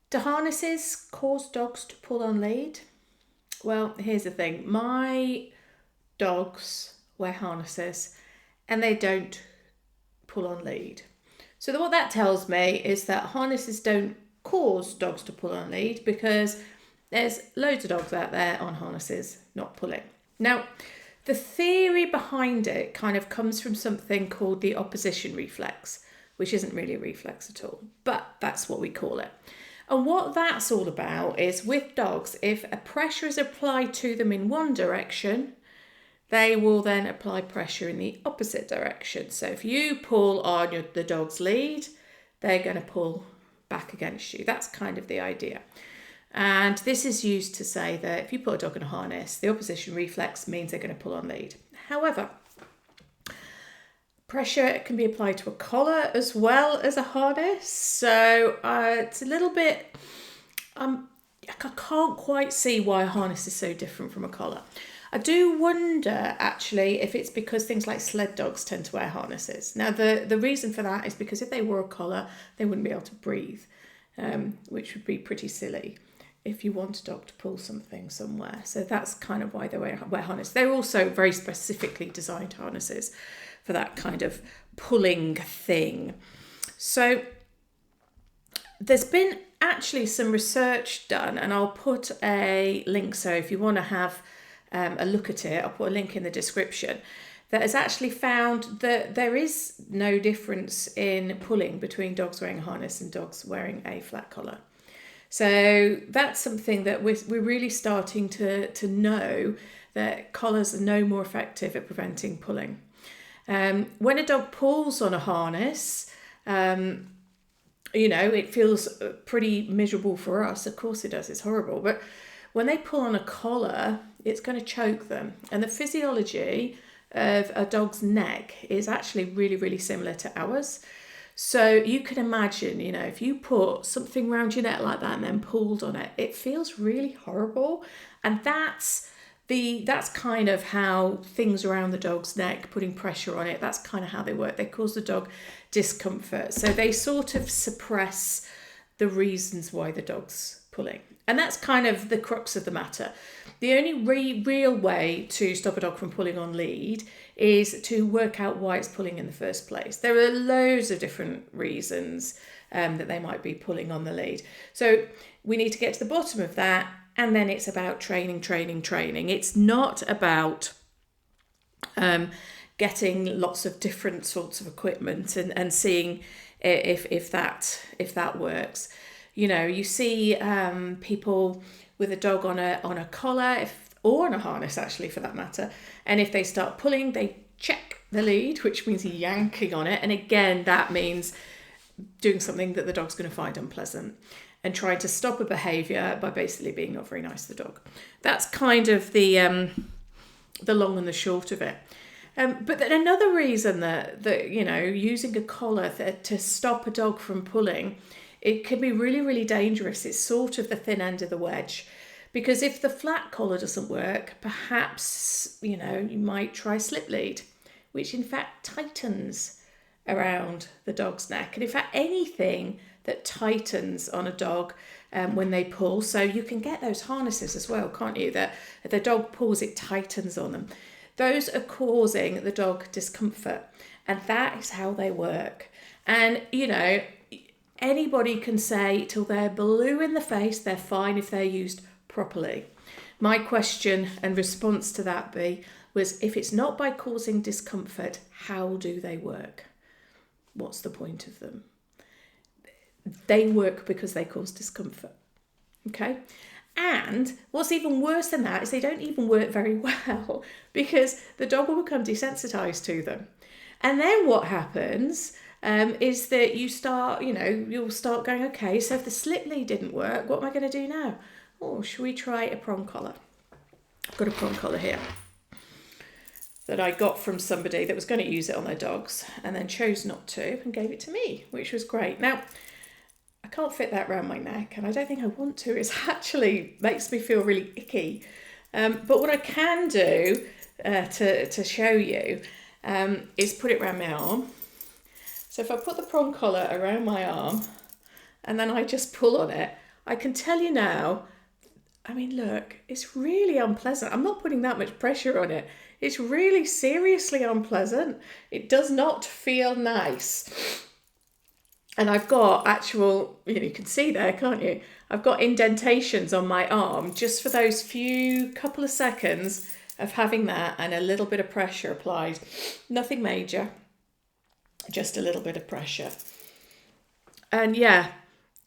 Do harnesses cause dogs to pull on lead? Well, here's the thing. My dogs wear harnesses and they don't pull on lead. So what that tells me is that harnesses don't cause dogs to pull on lead because there's loads of dogs out there on harnesses not pulling. Now, the theory behind it kind of comes from something called the opposition reflex, which isn't really a reflex at all, but that's what we call it. And what that's all about is with dogs, if a pressure is applied to them in one direction, they will then apply pressure in the opposite direction. So if you pull on the dog's lead, they're going to pull back against you. That's kind of the idea. And this is used to say that if you put a dog in a harness, the opposition reflex means they're going to pull on lead. However, pressure can be applied to a collar as well as a harness. So it's a little bit, I can't quite see why a harness is so different from a collar. I do wonder actually if it's because things like sled dogs tend to wear harnesses. Now the reason for that is because if they wore a collar, they wouldn't be able to breathe, which would be pretty silly if you want a dog to pull something somewhere. So that's kind of why they wear harness. They're also very specifically designed harnesses for that kind of pulling thing. So there's been actually some research done, and I'll put a link. So if you want to have a look at it, I'll put a link in the description, that has actually found that there is no difference in pulling between dogs wearing a harness and dogs wearing a flat collar. So that's something that we're really starting to know, that collars are no more effective at preventing pulling. When a dog pulls on a harness, it feels pretty miserable for us. Of course it does, it's horrible. But when they pull on a collar, it's going to choke them. And the physiology of a dog's neck is actually really, really similar to ours. So you can imagine, if you put something around your neck like that and then pulled on it, it feels really horrible. And that's kind of how things around the dog's neck, putting pressure on it, that's kind of how they work. They cause the dog discomfort. So they sort of suppress the reasons why the dog's pulling. And that's kind of the crux of the matter. The only real way to stop a dog from pulling on lead is to work out why it's pulling in the first place. There are loads of different reasons that they might be pulling on the lead. So we need to get to the bottom of that, and then it's about training. It's not about getting lots of different sorts of equipment and seeing if that works. You see people with a dog on a collar or on a harness, actually, for that matter. And if they start pulling, they check the lead, which means yanking on it. And again, that means doing something that the dog's going to find unpleasant and trying to stop a behaviour by basically being not very nice to the dog. That's kind of the long and the short of it. But then another reason that using a collar to stop a dog from pulling, it can be really, really dangerous. It's sort of the thin end of the wedge. Because if the flat collar doesn't work, perhaps, you might try slip lead, which in fact tightens around the dog's neck. And in fact, anything that tightens on a dog when they pull, so you can get those harnesses as well, can't you? That if the dog pulls, it tightens on them. Those are causing the dog discomfort. And that is how they work. And, anybody can say till they're blue in the face, they're fine if they're used properly. My question and response to that was, if it's not by causing discomfort, how do they work? What's the point of them? They work because they cause discomfort. Okay? And what's even worse than that is they don't even work very well, because the dog will become desensitized to them. And then what happens is that you'll start going, okay, so if the slip lead didn't work, what am I going to do now? Oh, should we try a prong collar? I've got a prong collar here that I got from somebody that was going to use it on their dogs and then chose not to and gave it to me, which was great. Now, I can't fit that around my neck, and I don't think I want to. It actually makes me feel really icky. But what I can do to show you is put it around my arm. So if I put the prong collar around my arm and then I just pull on it, I can tell you now, I mean, look, it's really unpleasant. I'm not putting that much pressure on it. It's really seriously unpleasant. It does not feel nice. And I've got actual, you can see there, can't you? I've got indentations on my arm just for those couple of seconds of having that and a little bit of pressure applied. Nothing major, just a little bit of pressure. And yeah,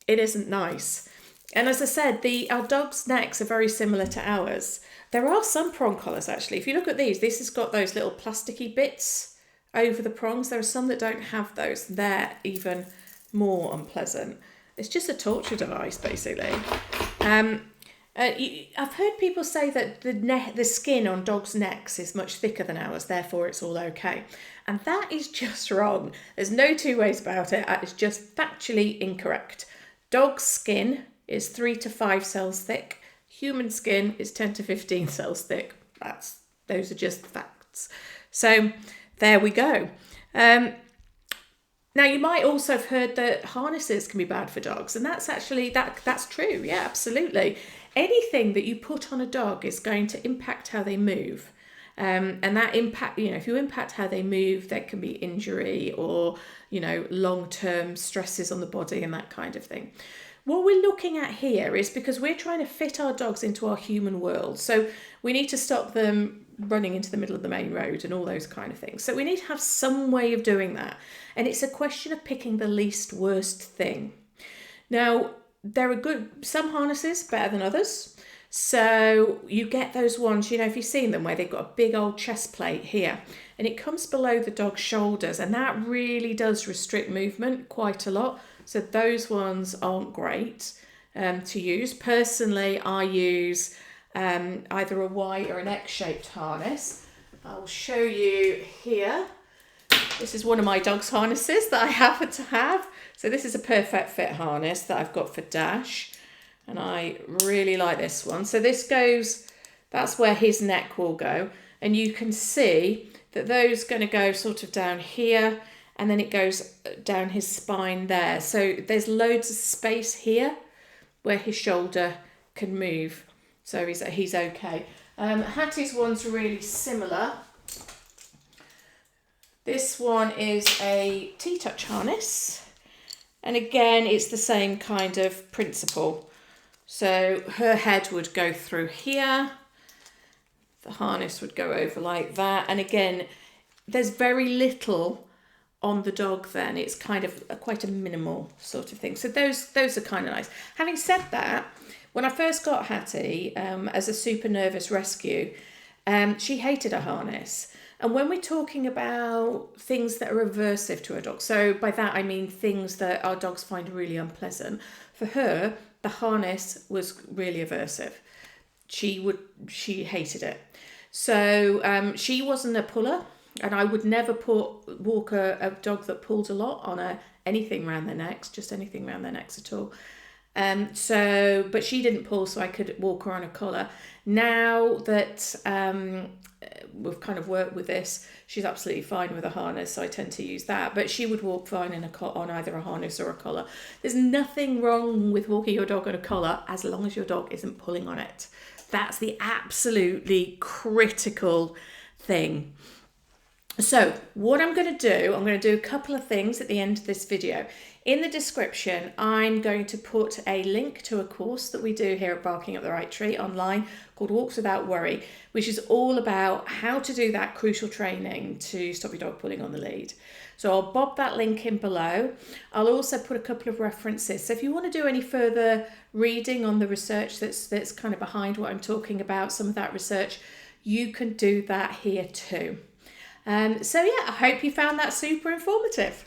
it isn't nice. And as I said, our dogs' necks are very similar to ours. There are some prong collars actually. If you look at these, this has got those little plasticky bits over the prongs. There are some that don't have those. They're even more unpleasant. It's just a torture device basically. I've heard people say that the skin on dogs' necks is much thicker than ours, therefore it's all okay. And that is just wrong. There's no two ways about it. It's just factually incorrect. Dog's skin is 3 to 5 cells thick. Human skin is 10 to 15 cells thick. Those are just facts. So there we go. Now you might also have heard that harnesses can be bad for dogs, and that's actually that's true. Yeah, absolutely. Anything that you put on a dog is going to impact how they move. And that impact, if you impact how they move, there can be injury or, long-term stresses on the body and that kind of thing. What we're looking at here is because we're trying to fit our dogs into our human world. So we need to stop them running into the middle of the main road and all those kind of things. So we need to have some way of doing that. And it's a question of picking the least worst thing. Now, there are some harnesses better than others. So you get those ones, if you've seen them, where they've got a big old chest plate here and it comes below the dog's shoulders, and that really does restrict movement quite a lot. So those ones aren't great to use. Personally, I use either a Y or an X-shaped harness. I'll show you here. This is one of my dog's harnesses that I happen to have. So this is a perfect fit harness that I've got for Dash. And I really like this one. So this goes, that's where his neck will go. And you can see that those going to go sort of down here. And then it goes down his spine there. So there's loads of space here where his shoulder can move. So he's okay. Hattie's one's really similar. This one is a T-touch harness. And again, it's the same kind of principle. So her head would go through here. The harness would go over like that. And again, there's very little on the dog then. It's kind of quite a minimal sort of thing. So those are kind of nice. Having said that, when I first got Hattie as a super nervous rescue, she hated a harness. And when we're talking about things that are aversive to a dog, so by that I mean things that our dogs find really unpleasant, for her, the harness was really aversive. She hated it. So she wasn't a puller, and I would never walk a dog that pulled a lot on anything around their necks, just anything around their necks at all. But she didn't pull, so I could walk her on a collar. Now that we've kind of worked with this, she's absolutely fine with a harness, so I tend to use that. But she would walk fine on either a harness or a collar. There's nothing wrong with walking your dog on a collar as long as your dog isn't pulling on it. That's the absolutely critical thing. So what I'm going to do a couple of things at the end of this video. In the description, I'm going to put a link to a course that we do here at Barking Up the Right Tree online called Walks Without Worry, which is all about how to do that crucial training to stop your dog pulling on the lead. So I'll bob that link in below. I'll also put a couple of references. So if you want to do any further reading on the research that's kind of behind what I'm talking about, some of that research, you can do that here too. So yeah, I hope you found that super informative.